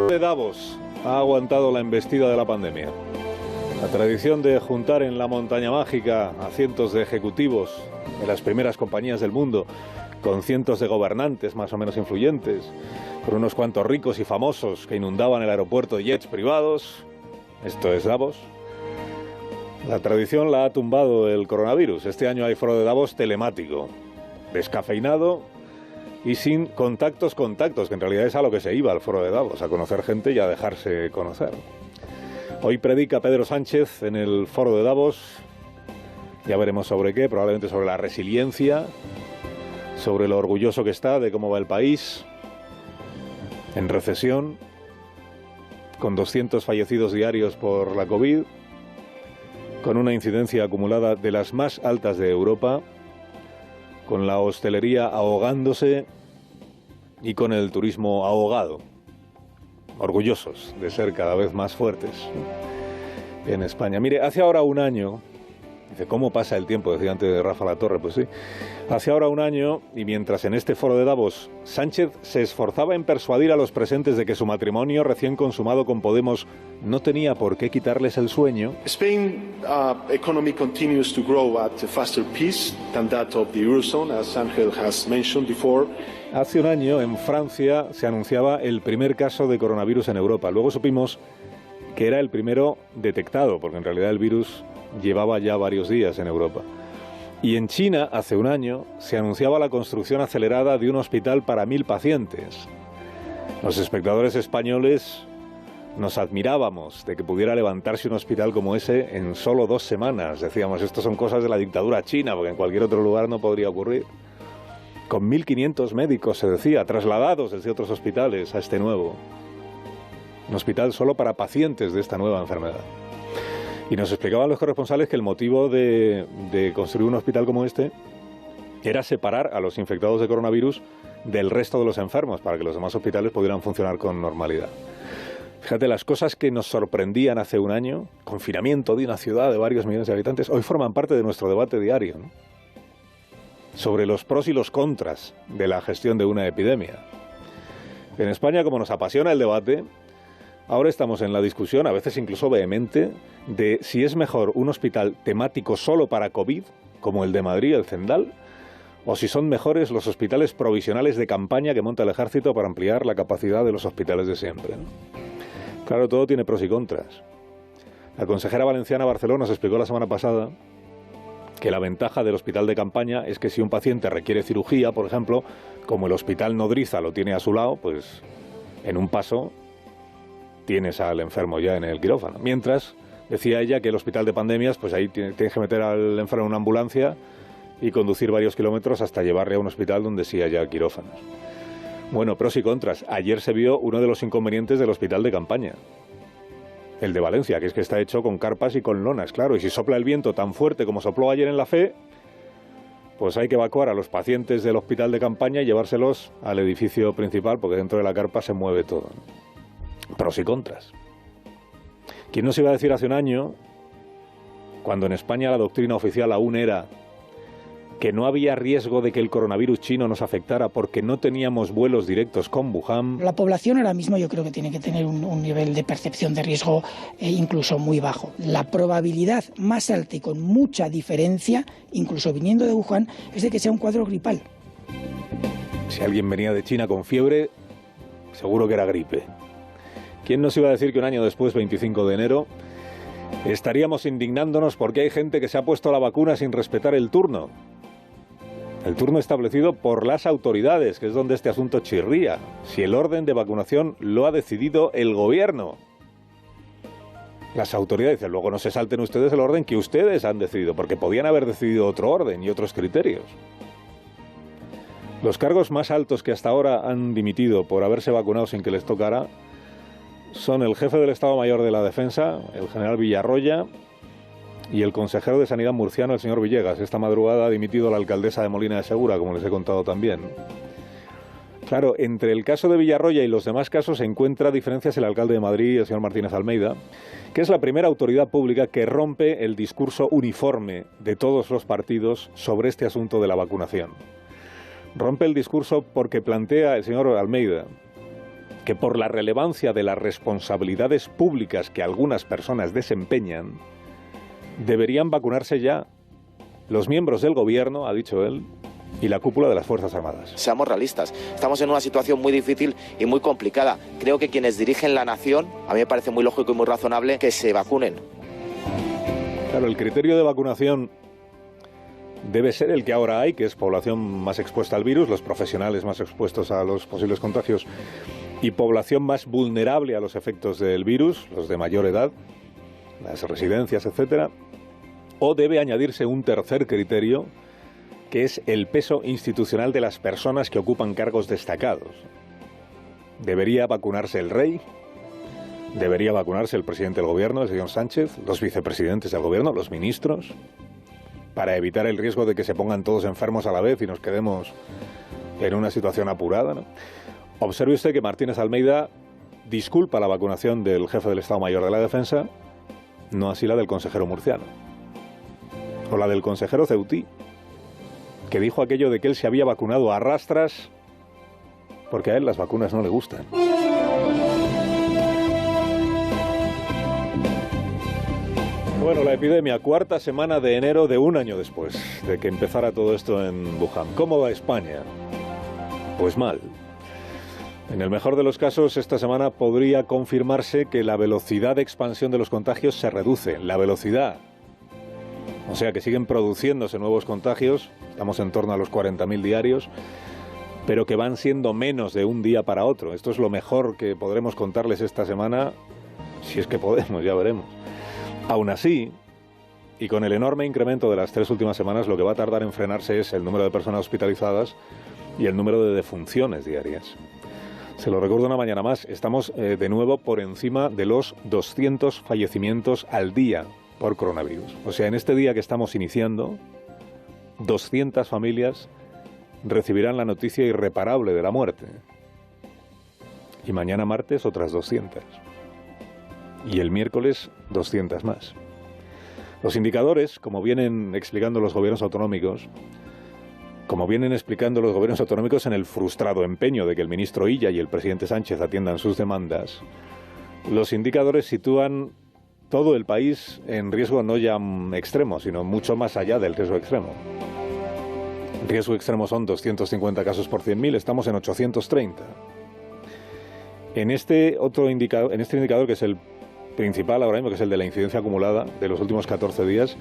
de Davos ha aguantado la embestida de la pandemia. La tradición de juntar en la montaña mágica a cientos de ejecutivos de las primeras compañías del mundo, con cientos de gobernantes más o menos influyentes, con unos cuantos ricos y famosos que inundaban el aeropuerto de jets privados. Esto es Davos. La tradición la ha tumbado el coronavirus. Este año hay foro de Davos telemático, descafeinado y sin contactos, que en realidad es a lo que se iba al foro de Davos, a conocer gente y a dejarse conocer. Hoy predica Pedro Sánchez en el foro de Davos, ya veremos sobre qué, probablemente sobre la resiliencia, sobre lo orgulloso que está de cómo va el país, en recesión, con 200 fallecidos diarios por la COVID, con una incidencia acumulada de las más altas de Europa, con la hostelería ahogándose y con el turismo ahogado. Orgullosos de ser cada vez más fuertes en España. Mire, hace ahora un año, dice, ¿cómo pasa el tiempo? Decía antes Rafa Latorre, pues sí. Hace ahora un año, y mientras en este foro de Davos Sánchez se esforzaba en persuadir a los presentes de que su matrimonio recién consumado con Podemos no tenía por qué quitarles el sueño. Spain economy continues to grow at a faster pace than that of the Eurozone, as Ángel has mentioned before. Hace un año en Francia se anunciaba el primer caso de coronavirus en Europa. Luego supimos que era el primero detectado, porque en realidad el virus llevaba ya varios días en Europa. Y en China, hace un año, se anunciaba la construcción acelerada de un hospital para 1000 pacientes. Los espectadores españoles nos admirábamos de que pudiera levantarse un hospital como ese en solo 2 semanas. Decíamos, esto son cosas de la dictadura china, porque en cualquier otro lugar no podría ocurrir. Con 1500 médicos, se decía, trasladados desde otros hospitales a este nuevo. Un hospital solo para pacientes de esta nueva enfermedad. Y nos explicaban los corresponsales que el motivo de construir un hospital como este era separar a los infectados de coronavirus del resto de los enfermos, para que los demás hospitales pudieran funcionar con normalidad. Fíjate, las cosas que nos sorprendían hace un año, confinamiento de una ciudad de varios millones de habitantes, hoy forman parte de nuestro debate diario, ¿no? Sobre los pros y los contras de la gestión de una epidemia. En España, como nos apasiona el debate, ahora estamos en la discusión, a veces incluso vehemente, de si es mejor un hospital temático solo para COVID, como el de Madrid, el Zendal, o si son mejores los hospitales provisionales de campaña que monta el Ejército para ampliar la capacidad de los hospitales de siempre, ¿no? Claro, todo tiene pros y contras. La consejera valenciana Barceló nos explicó la semana pasada que la ventaja del hospital de campaña es que si un paciente requiere cirugía, por ejemplo, como el Hospital Nodriza lo tiene a su lado, pues en un paso tienes al enfermo ya en el quirófano. Mientras, decía ella que el hospital de pandemias, pues ahí tienes que meter al enfermo en una ambulancia y conducir varios kilómetros hasta llevarle a un hospital donde sí haya quirófanos. Bueno, pros y contras. Ayer se vio uno de los inconvenientes del hospital de campaña. El de Valencia, que es que está hecho con carpas y con lonas, claro. Y si sopla el viento tan fuerte como sopló ayer en la FE, pues hay que evacuar a los pacientes del hospital de campaña y llevárselos al edificio principal, porque dentro de la carpa se mueve todo, ¿no? Pros y contras. ¿Quién nos iba a decir hace un año, cuando en España la doctrina oficial aún era que no había riesgo de que el coronavirus chino nos afectara porque no teníamos vuelos directos con Wuhan? La población ahora mismo yo creo que tiene que tener un nivel de percepción de riesgo incluso muy bajo. La probabilidad más alta y con mucha diferencia, incluso viniendo de Wuhan, es de que sea un cuadro gripal. Si alguien venía de China con fiebre, seguro que era gripe. ¿Quién nos iba a decir que un año después, 25 de enero, estaríamos indignándonos porque hay gente que se ha puesto la vacuna sin respetar el turno? El turno establecido por las autoridades, que es donde este asunto chirría. Si el orden de vacunación lo ha decidido el gobierno. Las autoridades dicen, luego no se salten ustedes el orden que ustedes han decidido, porque podían haber decidido otro orden y otros criterios. Los cargos más altos que hasta ahora han dimitido por haberse vacunado sin que les tocara son el jefe del Estado Mayor de la Defensa, el general Villarroya, y el consejero de Sanidad murciano, el señor Villegas. Esta madrugada ha dimitido la alcaldesa de Molina de Segura, como les he contado también. Claro, entre el caso de Villarroya y los demás casos se encuentra diferencias el alcalde de Madrid, el señor Martínez Almeida, que es la primera autoridad pública que rompe el discurso uniforme de todos los partidos sobre este asunto de la vacunación. Rompe el discurso porque plantea el señor Almeida que por la relevancia de las responsabilidades públicas que algunas personas desempeñan, deberían vacunarse ya los miembros del gobierno, ha dicho él, y la cúpula de las Fuerzas Armadas. Seamos realistas, estamos en una situación muy difícil y muy complicada. Creo que quienes dirigen la nación, a mí me parece muy lógico y muy razonable que se vacunen. Claro, el criterio de vacunación debe ser el que ahora hay, que es población más expuesta al virus, los profesionales más expuestos a los posibles contagios y población más vulnerable a los efectos del virus, los de mayor edad, las residencias, etcétera. O debe añadirse un tercer criterio, que es el peso institucional de las personas que ocupan cargos destacados. ¿Debería vacunarse el rey? ¿Debería vacunarse el presidente del gobierno, el señor Sánchez? ¿Los vicepresidentes del gobierno? ¿Los ministros? Para evitar el riesgo de que se pongan todos enfermos a la vez y nos quedemos en una situación apurada, ¿no? Observe usted que Martínez Almeida disculpa la vacunación del jefe del Estado Mayor de la Defensa, no así la del consejero murciano. O la del consejero Ceutí, que dijo aquello de que él se había vacunado a rastras porque a él las vacunas no le gustan. Bueno, la epidemia, cuarta semana de enero de un año después de que empezara todo esto en Wuhan. ¿Cómo va España? Pues mal. En el mejor de los casos, esta semana podría confirmarse que la velocidad de expansión de los contagios se reduce. La velocidad. O sea que siguen produciéndose nuevos contagios, estamos en torno a los 40.000 diarios, pero que van siendo menos de un día para otro. Esto es lo mejor que podremos contarles esta semana, si es que podemos, ya veremos. Aún así, y con el enorme incremento de las 3 últimas semanas, lo que va a tardar en frenarse es el número de personas hospitalizadas y el número de defunciones diarias. Se lo recuerdo una mañana más, estamos de nuevo por encima de los 200 fallecimientos al día por coronavirus. O sea, en este día que estamos iniciando, 200 familias recibirán la noticia irreparable de la muerte. Y mañana martes otras 200. Y el miércoles 200 más. Los indicadores, como vienen explicando los gobiernos autonómicos, en el frustrado empeño de que el ministro Illa y el presidente Sánchez atiendan sus demandas, los indicadores sitúan todo el país en riesgo no ya extremo, sino mucho más allá del riesgo extremo. El riesgo extremo son 250 casos por 100.000, estamos en 830. En este indicador, que es el principal ahora mismo, que es el de la incidencia acumulada de los últimos 14 días,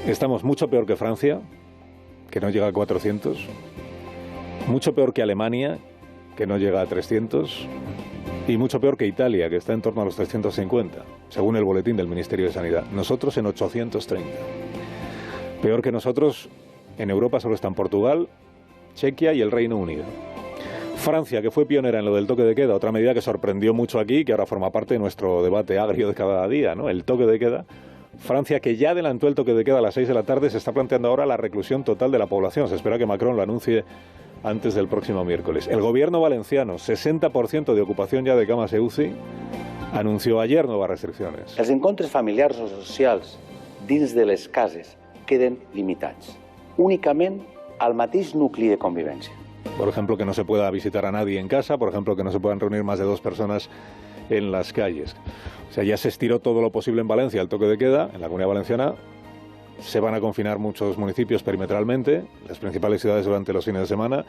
estamos mucho peor que Francia, que no llega a 400, mucho peor que Alemania, que no llega a 300, y mucho peor que Italia, que está en torno a los 350, según el boletín del Ministerio de Sanidad. Nosotros en 830. Peor que nosotros, en Europa solo están Portugal, Chequia y el Reino Unido. Francia, que fue pionera en lo del toque de queda, otra medida que sorprendió mucho aquí, que ahora forma parte de nuestro debate agrio de cada día, ¿no? El toque de queda. Francia, que ya adelantó el toque de queda a las 6 de la tarde, se está planteando ahora la reclusión total de la población. Se espera que Macron lo anuncie antes del próximo miércoles. El gobierno valenciano, 60% de ocupación ya de camas UCI, anunció ayer nuevas restricciones. Els encontres familiars o socials dins de les cases queden limitats únicament al mateix nucli de convivència. Por ejemplo, que no se pueda visitar a nadie en casa, por ejemplo, que no se puedan reunir más de 2 personas en las calles. O sea, ya se estiró todo lo posible en Valencia el toque de queda, en la Comunidad Valenciana. Se van a confinar muchos municipios perimetralmente, las principales ciudades durante los fines de semana.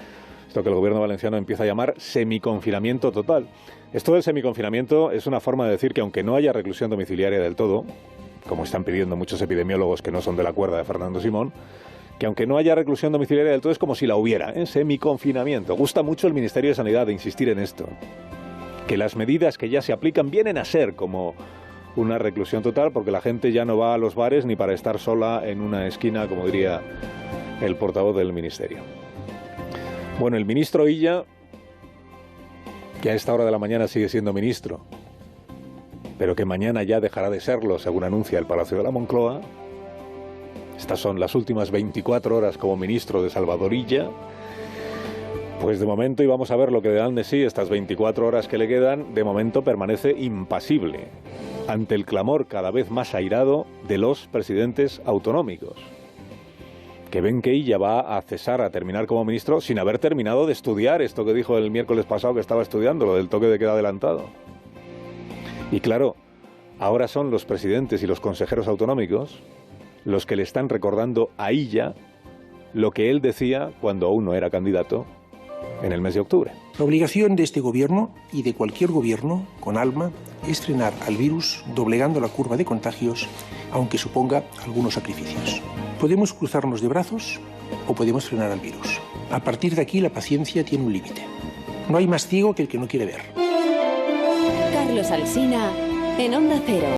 Esto que el gobierno valenciano empieza a llamar semiconfinamiento total. Esto del semiconfinamiento es una forma de decir que aunque no haya reclusión domiciliaria del todo, como están pidiendo muchos epidemiólogos que no son de la cuerda de Fernando Simón, que aunque no haya reclusión domiciliaria del todo es como si la hubiera, ¿eh? Semiconfinamiento. Gusta mucho el Ministerio de Sanidad de insistir en esto, que las medidas que ya se aplican vienen a ser como una reclusión total, porque la gente ya no va a los bares ni para estar sola en una esquina, como diría el portavoz del Ministerio. Bueno, el ministro Illa, que a esta hora de la mañana sigue siendo ministro, pero que mañana ya dejará de serlo, según anuncia el Palacio de la Moncloa. Estas son las últimas 24 horas como ministro de Salvador Illa. Pues de momento, y vamos a ver lo que dan de sí estas 24 horas que le quedan, de momento permanece impasible ante el clamor cada vez más airado de los presidentes autonómicos, que ven que ella va a cesar, a terminar como ministro, sin haber terminado de estudiar esto que dijo el miércoles pasado que estaba estudiando, lo del toque de queda adelantado. Y claro, ahora son los presidentes y los consejeros autonómicos los que le están recordando a ella lo que él decía cuando aún no era candidato en el mes de octubre. La obligación de este gobierno y de cualquier gobierno con alma es frenar al virus doblegando la curva de contagios, aunque suponga algunos sacrificios. Podemos cruzarnos de brazos o podemos frenar al virus. A partir de aquí la paciencia tiene un límite. No hay más ciego que el que no quiere ver. Carlos Alsina en Onda Cero.